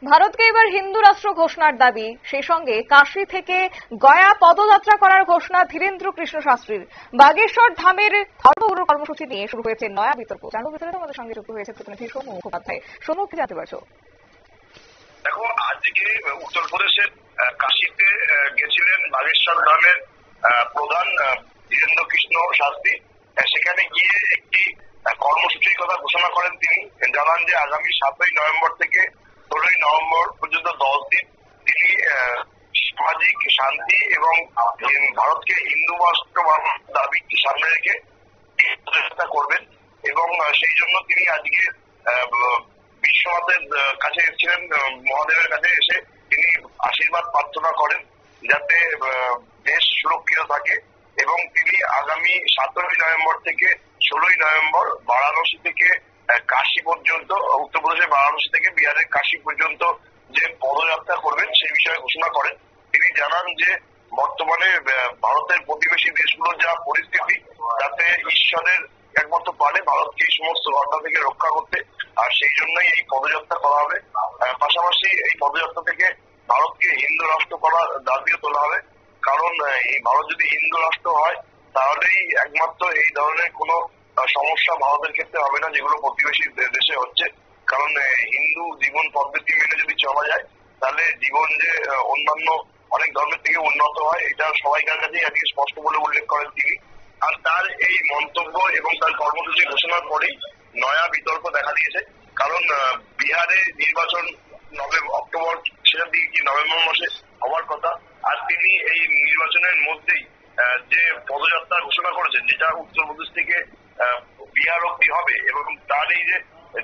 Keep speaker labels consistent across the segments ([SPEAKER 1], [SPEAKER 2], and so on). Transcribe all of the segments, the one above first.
[SPEAKER 1] ভারতকে এবার হিন্দু রাষ্ট্র ঘোষণার দাবি, সেই সঙ্গে কাশী থেকে গয়া পদযাত্রা করার ঘোষণা ধীরেন্দ্র কৃষ্ণ শাস্ত্রীর। বাগেশ্বর ধামের ধর্মগুরু কর্মসূচি নিয়ে শুরু হয়েছে নয়া বিতর্ক। জানবো বিস্তারিত, আমাদের সঙ্গে যুক্ত হয়েছে প্রতিনিধি সৌম্য মুখোপাধ্যায়। সৌম্য, কি জানতে পারছো?
[SPEAKER 2] দেখো, আজকে উত্তরপ্রদেশের কাশীতে গেছিলেন বাগেশ্বর ধামের প্রধান ধীরেন্দ্র কৃষ্ণ শাস্ত্রী। সেখানে গিয়ে একটি কর্মসূচির কথা ঘোষণা করেন। তিনি জানান যে আগামী 7ই নভেম্বর থেকে 16ই নভেম্বর পর্যন্ত 10 দিন তিনি সামাজিক শান্তি এবং ভারতকে হিন্দু রাষ্ট্র বানানোর দাবিকে সামনে রেখে চেষ্টা করবেন। এবং সেই জন্য তিনি আজকে বিশ্বনাথের কাছে এসেছিলেন, মহাদেবের কাছে এসে তিনি আশীর্বাদ প্রার্থনা করেন যাতে দেশ সুরক্ষিত থাকে। এবং তিনি আগামী 17ই নভেম্বর থেকে 16ই নভেম্বর বারাণসী থেকে কাশী পর্যন্ত, উত্তরপ্রদেশের বারাণসী থেকে বিহারের কাশী পর্যন্ত যে পদযাত্রা করবেন সেই বিষয়ে ঘোষণা করেন। তিনি জানান যে বর্তমানে ভারতের প্রতিবেশী দেশগুলোর যা পরিস্থিতি, তাতে ঈশ্বরের একমাত্র পারে ভারতকে এই সমস্ত ঘটনা থেকে রক্ষা করতে, আর সেই জন্যই এই পদযাত্রা করা হবে। পাশাপাশি এই পদযাত্রা থেকে ভারতকে হিন্দু রাষ্ট্র করার দাবিও তোলা হবে। কারণ এই ভারত যদি হিন্দু রাষ্ট্র হয় তাহলেই একমাত্র এই ধরনের কোন সমস্যা ভারতের ক্ষেত্রে হবে না, যেগুলো প্রতিবেশী দেশে হচ্ছে। কারণ হিন্দু জীবন পদ্ধতি মেনে যদি চলা যায় তাহলে জীবন যে অন্যান্য অনেক ধর্মের থেকে উন্নত হয়, এটা সবাইকার কাছেই আজকে স্পষ্ট বলে উল্লেখ করেন তিনি। আর তার এই মন্তব্য এবং তার কর্মসূচি ঘোষণার পরেই নয়া বিতর্ক দেখা দিয়েছে। কারণ বিহারে নির্বাচন অক্টোবর সেটার দিকে কি নভেম্বর মাসে হওয়ার কথা, আর তিনি এই নির্বাচনের মধ্যেই যে পদযাত্রা ঘোষণা করেছেন, যেটা উত্তরপ্রদেশ থেকে বিহার অব্দি হবে, এবং তার এই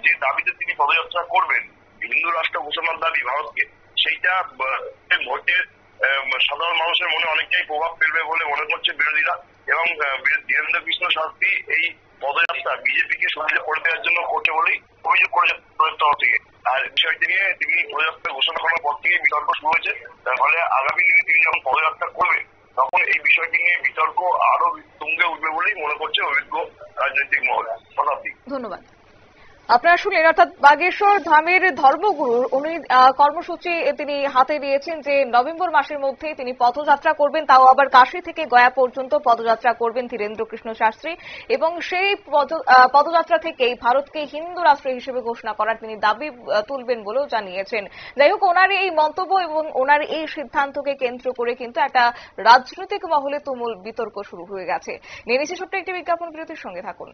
[SPEAKER 2] যে দাবিতে তিনি পদযাত্রা করবেন, হিন্দু রাষ্ট্র ঘোষণার দাবি ভারতকে, সেইটা ভোটের সাধারণ মানুষের মনে অনেকটাই প্রভাব ফেলবে বলে মনে করছে বিরোধীরা। এবং ধীরেন্দ্র কৃষ্ণ শাস্ত্রী এই পদযাত্রা বিজেপিকে সুবিধা করে দেওয়ার জন্য করছে বলেই অভিযোগ করেছে তরফ থেকে। আর বিষয়টি নিয়ে তিনি পদযাত্রা ঘোষণা করার পর থেকেই বিতর্ক শুরু হয়েছে। ফলে আগামী দিনে তিনি যখন পদযাত্রা করবেন তখন এই বিষয়টি নিয়ে বিতর্ক আরো তুঙ্গে উঠবে বলেই মনে করছে অভিজ্ঞ রাজনৈতিক মহল।
[SPEAKER 1] ধন্যবাদ। আপনারা শুনলেন, অর্থাৎ বাগেশ্বর ধামের ধর্মগুরুর উনি কর্মসূচি তিনি হাতে নিয়েছেন যে নভেম্বর মাসের মধ্যে তিনি পদযাত্রা করবেন, তাও আবার কাশী থেকে গয়া পর্যন্ত পদযাত্রা করবেন ধীরেন্দ্র কৃষ্ণ শাস্ত্রী। এবং সেই পদযাত্রা থেকেই ভারতকে হিন্দু রাষ্ট্র হিসেবে ঘোষণা করার তিনি দাবি তুলবেন বলেও জানিয়েছেন। যাই হোক, ওনার এই মন্তব্য এবং ওনার এই সিদ্ধান্তকে কেন্দ্র করে কিন্তু একটা রাজনৈতিক মহলে তুমুল বিতর্ক শুরু হয়ে গেছে। নিয়ে নিচ্ছে ছোট্ট একটি বিজ্ঞাপন বিরতির, সঙ্গে থাকুন।